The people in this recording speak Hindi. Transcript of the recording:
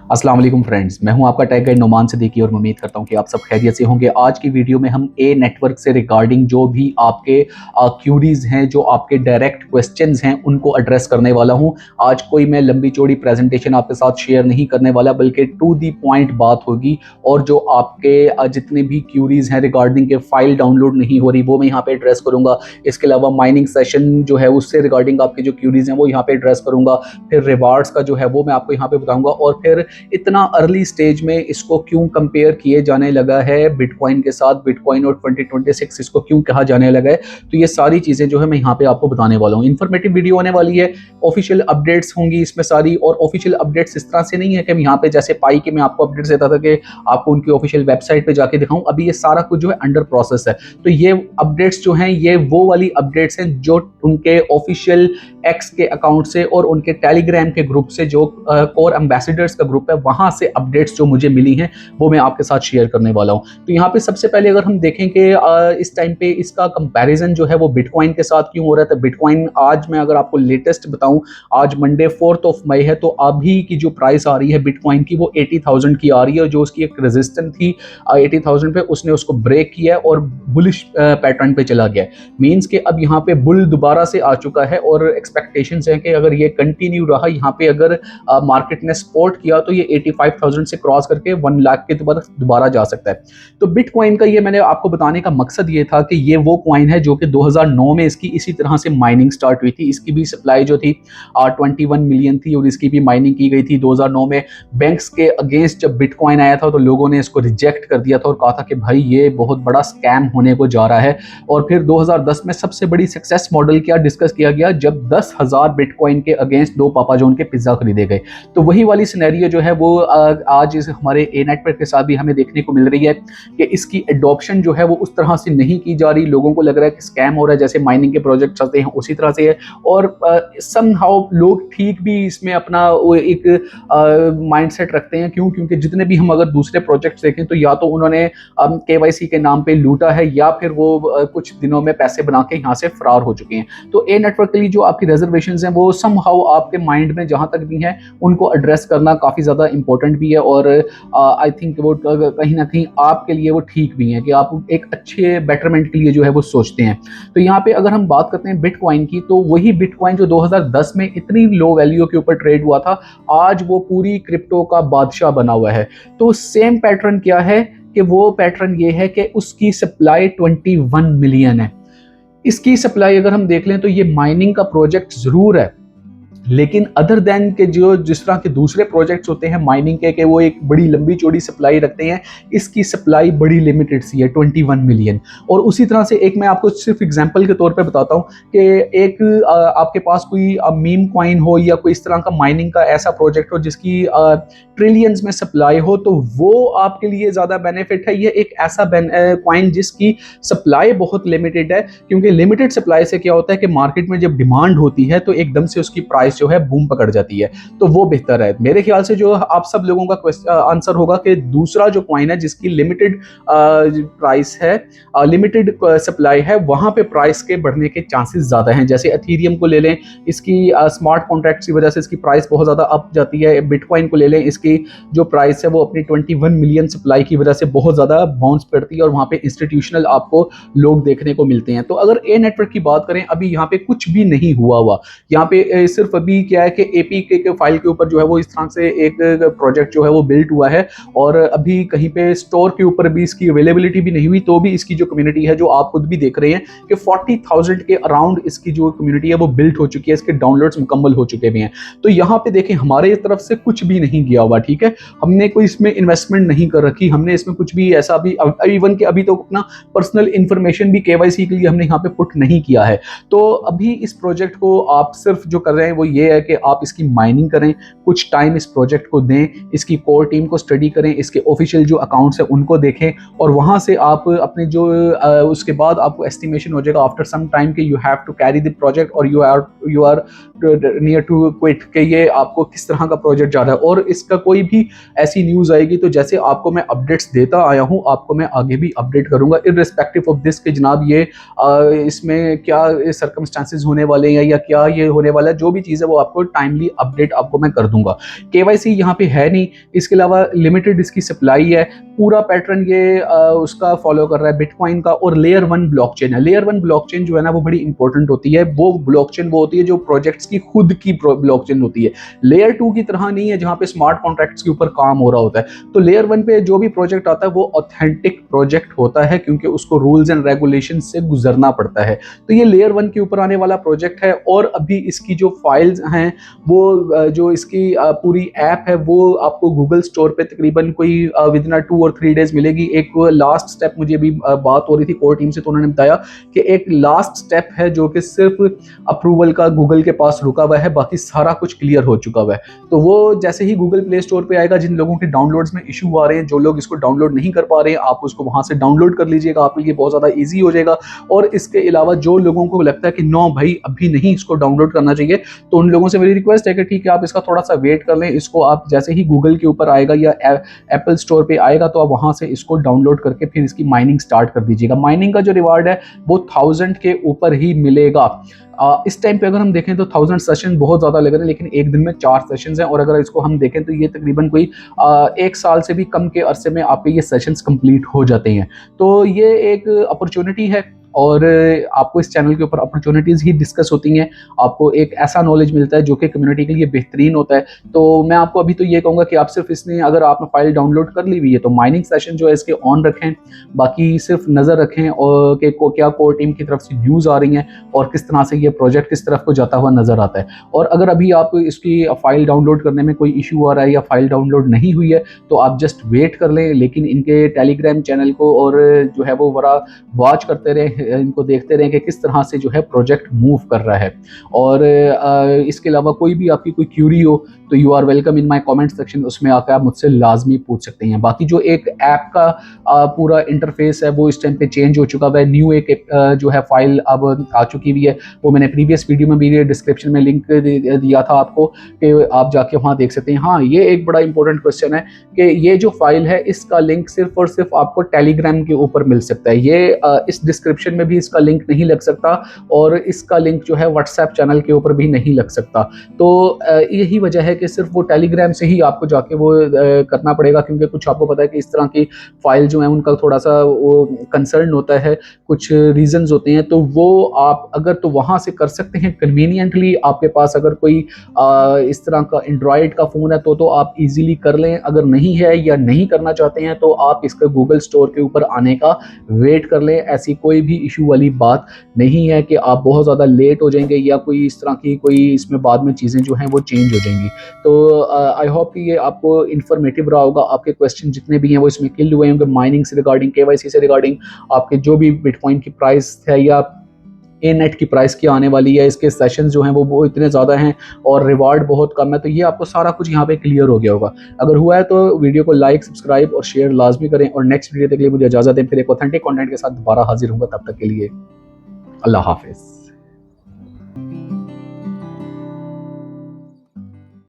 अस्सलाम वालेकुम फ्रेंड्स, मैं हूं आपका टेक गाइड नोमान सिद्दीकी और मैं उम्मीद करता हूं कि आप सब खैरियत से होंगे। आज की वीडियो में हम ए नेटवर्क से रिगार्डिंग जो भी आपके क्यूरीज हैं, जो आपके डायरेक्ट क्वेश्चंस हैं, उनको एड्रेस करने वाला हूं। आज कोई मैं लंबी चौड़ी प्रेजेंटेशन आपके साथ शेयर नहीं करने वाला, बल्कि टू दी पॉइंट बात होगी। और जो आपके जितने भी क्यूरीज हैं रिगार्डिंग के फाइल डाउनलोड नहीं हो रही, वो मैं यहाँ पे एड्रेस करूँगा। इसके अलावा माइनिंग सेशन जो है उससे रिगार्डिंग आपकी जो क्यूरीज हैं वो यहाँ पे एड्रेस करूँगा। फिर रिवार्ड्स का जो है वो मैं आपको यहाँ पे बताऊँगा। और फिर इतना अर्ली स्टेज में इसको क्यों कंपेयर किए जाने लगा है बिटकॉइन के साथ, बिटकॉइन और 2026 इसको क्यों कहा जाने लगा है, तो ये सारी चीज़ें जो है मैं यहाँ पे आपको बताने वाला हूँ। इन्फॉर्मेटिव वीडियो होने वाली है, ऑफिशियल अपडेट्स होंगी इसमें सारी। और ऑफिशियल अपडेट्स इस तरह से नहीं है कि हम यहाँ पे जैसे पाई के मैं आपको अपडेट्स देता था कि आपको उनकी ऑफिशियल वेबसाइट पे जाके दिखाऊं। अभी ये सारा कुछ जो है अंडर प्रोसेस है। तो ये अपडेट्स जो हैं ये वो वाली अपडेट्स हैं जो उनके ऑफिशियल एक्स के अकाउंट से और उनके टेलीग्राम के ग्रुप से, जो कोर एम्बेसडर्स का ग्रुप है, वहां से अपडेट्स जो मुझे मिली हैं वो मैं आपके साथ शेयर करने वाला हूं। तो यहाँ पे सबसे पहले अगर हम देखें कि इस टाइम पे इसका कंपैरिजन जो है वो बिटकॉइन के साथ क्यों हो रहा है, तो बिटकॉइन आज मैं अगर आपको लेटेस्ट बताऊं, आज मंडे 4 मई है, तो अभी की जो प्राइस आ रही है बिटकॉइन की वो 80,000 की आ रही है। और जो उसकी एक रेजिस्टेंस थी 80,000 पे, उसने उसको ब्रेक किया है और बुलिश पैटर्न पे चला गया है। मीन्स कि अब यहाँ पे बुल दोबारा से आ चुका है और एक्सपेक्टेशंस हैं कि अगर ये कंटिन्यू रहा यहाँ पे, अगर मार्केट ने सपोर्ट किया, तो ये 85,000 से क्रॉस करके 1 लाख के दोबारा जा सकता है। तो बिटकॉइन का ये मैंने आपको बताने का मकसद ये था कि ये वो कॉइन है जो कि 2009 में इसकी इसी तरह से माइनिंग स्टार्ट हुई थी। इसकी भी सप्लाई जो थी 21 मिलियन थी और इसकी भी माइनिंग की गई थी 2009 में। बैंक्स के अगेंस्ट जब बिटकॉइन आया था तो लोगों ने इसको रिजेक्ट कर दिया था और कहा था कि भाई ये बहुत बड़ा स्कैम होने को जा रहा है। और फिर 2010 में सबसे बड़ी सक्सेस मॉडल क्या डिस्कस किया गया, जब 10,000 बिटकॉइन के अगेंस्ट 2 पापा जॉन के पिज्जा खरीदे गए। तो वही वाली सिनेरियो जो है वो आज इस हमारे ए नेटवर्क के साथ भी हमें देखने को मिल रही है कि इसकी एडॉप्शन जो है वो उस तरह से नहीं की जा रही। लोगों को लग रहा है कि स्कैम हो रहा है, जैसे माइनिंग के प्रोजेक्ट चलते हैं उसी तरह से है। और समहाउ लोग ठीक भी इसमें अपना वो एक माइंडसेट रखते हैं। क्यों? क्योंकि जितने भी हम अगर दूसरे प्रोजेक्ट्स देखें तो या तो उन्होंने केवाईसी के नाम पे लूटा है, या फिर वो कुछ दिनों में पैसे बना के यहाँ से फरार हो चुके हैं। तो ए नेटवर्क के लिए जो आपकी रिजर्वेशंस हैं वो समहाउ आपके माइंड में जहाँ तक भी हैं उनको एड्रेस करना काफ़ी ज़्यादा इंपॉर्टेंट भी है। और आई थिंक वो कहीं ना कहीं आपके लिए वो ठीक भी है कि आप एक अच्छे बेटरमेंट के लिए जो है वो सोचते हैं। तो यहाँ पे अगर हम बात करते हैं बिटकॉइन की, तो वही बिटकॉइन जो 2010 में इतनी लो वैल्यू के ऊपर ट्रेड हुआ था, आज वो पूरी क्रिप्टो का बादशाह बना हुआ है। तो सेम पैटर्न क्या है कि वो पैटर्न ये है कि उसकी सप्लाई 21 मिलियन है। इसकी सप्लाई अगर हम देख लें तो ये माइनिंग का प्रोजेक्ट जरूर है, लेकिन अदर देन के जो जिस तरह के दूसरे प्रोजेक्ट्स होते हैं माइनिंग के वो एक बड़ी लंबी चौड़ी सप्लाई रखते हैं, इसकी सप्लाई बड़ी लिमिटेड सी है 21 मिलियन। और उसी तरह से एक मैं आपको सिर्फ एग्जांपल के तौर पे बताता हूँ कि एक आपके पास कोई मीम कॉइन हो या कोई इस तरह का माइनिंग का ऐसा प्रोजेक्ट हो जिसकी ट्रिलियंस में सप्लाई हो, तो वो आपके लिए ज़्यादा बेनिफिट है। ये एक ऐसा कॉइन जिसकी सप्लाई बहुत लिमिटेड है, क्योंकि लिमिटेड सप्लाई से क्या होता है कि मार्केट में जब डिमांड होती है तो एकदम से उसकी प्राइस जो है बूम पकड़ जाती है। तो वो बेहतर है मेरे ख्याल से। जो आप सब लोगों का आंसर होगा कि दूसरा जो कॉइन है जिसकी लिमिटेड प्राइस है, लिमिटेड सप्लाई है, वहां पे प्राइस के बढ़ने के चांसेस ज्यादा हैं। जैसे एथेरियम को ले लें, इसकी स्मार्ट कॉन्ट्रैक्ट्स की वजह से इसकी प्राइस बहुत ज्यादा अप जाती है। बिटकॉइन को ले लें, इसकी जो प्राइस है वो अपनी 21 मिलियन सप्लाई की वजह से बहुत ज्यादा बाउंस पड़ती है और वहां पे इंस्टीट्यूशनल आपको लोग देखने को मिलते हैं। तो अगर ए नेटवर्क की बात करें, अभी यहाँ पे कुछ भी नहीं हुआ यहाँ पे सिर्फ अभी क्या है कि एपीके के फाइल के ऊपर जो है वो इस तरह से एक प्रोजेक्ट जो है वो बिल्ट हुआ है, और अभी कहीं पे स्टोर के ऊपर भी इसकी अवेलेबिलिटी भी नहीं हुई। तो भी इसकी जो कम्युनिटी है, जो आप खुद भी देख रहे हैं कि 40,000 के अराउंड इसकी जो कम्युनिटी है वो बिल्ट हो चुकी है, इसके डाउनलोड्स मुकम्मल हो चुके भी हैं। तो यहाँ पे देखें हमारे तरफ से कुछ भी नहीं किया हुआ, ठीक है, हमने कोई इसमें इन्वेस्टमेंट नहीं कर रखी, हमने इसमें कुछ भी ऐसा भी इवन के अभी तो अपना पर्सनल इंफॉर्मेशन भी केवाईसी के लिए हमने यहाँ पे पुट नहीं किया है। तो अभी इस प्रोजेक्ट को आप सिर्फ जो कर रहे हैं वो ये है कि आप इसकी माइनिंग करें, कुछ टाइम इस प्रोजेक्ट को दें, इसकी कोर टीम को स्टडी करें, इसके ऑफिशियल जो अकाउंट्स हैं उनको देखें, और वहां से आप अपने जो उसके बाद आपको एस्टिमेशन हो जाएगा आफ्टर सम टाइम कि you have to carry the project और you are near to quit, कि ये आपको किस तरह का प्रोजेक्ट जा रहा है। और इसका कोई भी ऐसी न्यूज़ आएगी तो जैसे आपको मैं अपडेट्स देता आया हूँ, आपको मैं आगे भी अपडेट करूंगा इररिस्पेक्टिव ऑफ दिस कि जनाब ये इसमें क्या सर्कमस्टांसेस होने वाले हैं या क्या ये होने वाला है। जो भी चीज़ चीज़ है वो आपको टाइमली अपडेट आपको मैं कर दूंगा। केवाईसी यहाँ पे है नहीं, इसके अलावा लिमिटेड इसकी सप्लाई है। पूरा पैटर्न ये उसका फॉलो कर रहा है बिटकॉइन का। और लेयर 1 ब्लॉकचेन है। लेयर 1 ब्लॉकचेन जो है ना वो बड़ी इंपॉर्टेंट होती है। वो ब्लॉकचेन वो होती है जो प्रोजेक्ट्स की खुद की ब्लॉकचेन होती है। लेयर 2 की तरह नहीं है जहां पे स्मार्ट कॉन्ट्रैक्ट्स के ऊपर काम हो रहा होता है। तो लेयर 1 पे जो भी प्रोजेक्ट आता है वो ऑथेंटिक प्रोजेक्ट होता है, क्योंकि उसको रूल्स एंड रेगुलेशन से गुजरना पड़ता है। तो ये लेयर 1 के ऊपर आने वाला प्रोजेक्ट है। और अभी इसकी जो फाइल्स हैं वो जो इसकी पूरी ऐप है वो आपको गूगल स्टोर पे तकरीबन कोई विद इन 2 और 3 डेज मिलेगी। एक लास्ट स्टेप, मुझे अभी बात हो रही थी कोर टीम से तो उन्होंने बताया कि एक लास्ट स्टेप है जो कि सिर्फ अप्रूवल का गूगल के पास रुका हुआ है, बाकी सारा कुछ क्लियर हो चुका हुआ है। तो वो जैसे ही गूगल प्ले स्टोर पे आएगा, जिन लोगों के डाउनलोड्स में इशू आ रहे हैं, जो लोग इसको डाउनलोड नहीं कर पा रहे हैं, आप उसको वहां से डाउनलोड कर लीजिएगा, आपके लिए बहुत ज़्यादा ईजी हो जाएगा। और इसके अलावा जो लोगों को लगता है कि नो भाई अभी नहीं इसको डाउनलोड करना चाहिए, तो उन लोगों से मेरी रिक्वेस्ट है कि ठीक है आप इसका थोड़ा सा वेट कर लें। इसको आप जैसे ही गूगल के ऊपर आएगा या एप्पल स्टोर पे आएगा तो आप वहां से इसको डाउनलोड करके फिर इसकी माइनिंग स्टार्ट कर दीजिएगा। माइनिंग का जो रिवार्ड है वो 1000 के ऊपर ही मिलेगा। इस टाइम पे अगर हम देखें तो 1000 सेशन बहुत ज़्यादा लग रहे हैं, लेकिन एक दिन में 4 सेशंस हैं। और अगर इसको हम देखें तो ये तकरीबन कोई 1 साल से भी कम के अरसे में आपके ये सेशंस कंप्लीट हो जाते हैं। तो ये एक अपॉर्चुनिटी है और आपको इस चैनल के ऊपर अपॉर्चुनिटीज़ ही डिस्कस होती हैं। आपको एक ऐसा नॉलेज मिलता है जो कि कम्युनिटी के लिए बेहतरीन होता है। तो मैं आपको अभी तो ये कहूँगा कि आप सिर्फ इसने अगर आपने फाइल डाउनलोड कर ली हुई है तो माइनिंग सेशन जो है इसके ऑन रखें, बाकी सिर्फ नज़र रखें और कि क्या कोर टीम की तरफ से न्यूज़ आ रही हैं और किस तरह से ये प्रोजेक्ट किस तरफ को जाता हुआ नज़र आता है। और अगर अभी आप इसकी फ़ाइल डाउनलोड करने में कोई इशू आ रहा है या फाइल डाउनलोड नहीं हुई है तो आप जस्ट वेट कर लें, लेकिन इनके टेलीग्राम चैनल को और जो है वो बड़ा वॉच करते रहें, इनको देखते रहें कि किस तरह से जो है प्रोजेक्ट मूव कर रहा है। और इसके अलावा कोई भी आपकी कोई क्यूरी हो तो you are welcome in my comment section, उसमें आकर आप मुझसे लाजमी पूछ सकते हैं। बाकी जो एक ऐप का पूरा इंटरफेस है वो इस टाइम पे चेंज हो चुका है। न्यू एक जो है फाइल अब आ चुकी हुई है, वो मैंने प्रीवियस वीडियो में भी डिस्क्रिप्शन में लिंक दिया था आपको कि आप जाके वहाँ देख सकते हैं। हाँ, ये एक बड़ा इंपॉर्टेंट क्वेश्चन है कि ये जो फाइल है इसका लिंक सिर्फ और सिर्फ आपको टेलीग्राम के ऊपर मिल सकता है। ये इस डिस्क्रिप्शन में भी इसका लिंक नहीं लग सकता और इसका लिंक जो है व्हाट्सएप चैनल के ऊपर भी नहीं लग सकता। तो यही वजह है कि सिर्फ वो टेलीग्राम से ही आपको जाके वो करना पड़ेगा, क्योंकि कुछ आपको पता है कि इस तरह की फाइल जो है उनका थोड़ा सा वो कंसर्न होता है, कुछ रीजंस होते हैं। तो वो आप अगर तो वहाँ से कर सकते हैं कन्वीनियंटली। आपके पास अगर कोई इस तरह का एंड्रॉयड का फ़ोन है तो आप इजीली कर लें। अगर नहीं है या नहीं करना चाहते हैं तो आप इसका गूगल स्टोर के ऊपर आने का वेट कर लें। ऐसी कोई भी इशू वाली बात नहीं है कि आप बहुत ज़्यादा लेट हो जाएंगे या कोई इस तरह की कोई इसमें बाद में चीज़ें जो हैं वो चेंज हो जाएंगी। तो आई होप कि ये आपको इन्फॉर्मेटिव रहा होगा। आपके क्वेश्चन जितने भी हैं वो इसमें क्लियर हुए होंगे, माइनिंग से रिगार्डिंग, केवाईसी से रिगार्डिंग, आपके जो भी बिटकॉइन की प्राइस है या ए नेट की प्राइस क्या आने वाली है, इसके सेशंस जो हैं वो इतने ज़्यादा हैं और रिवार्ड बहुत कम है। तो ये आपको सारा कुछ यहाँ पे क्लियर हो गया होगा। अगर हुआ है तो वीडियो को लाइक, सब्सक्राइब और शेयर लाजमी करें। और नेक्स्ट वीडियो तक के लिए मुझे इजाज़त दें, फिर एक ऑथेंटिक कंटेंट के साथ दोबारा हाजिर होऊंगा। तब तक के लिए अल्लाह हाफिज़।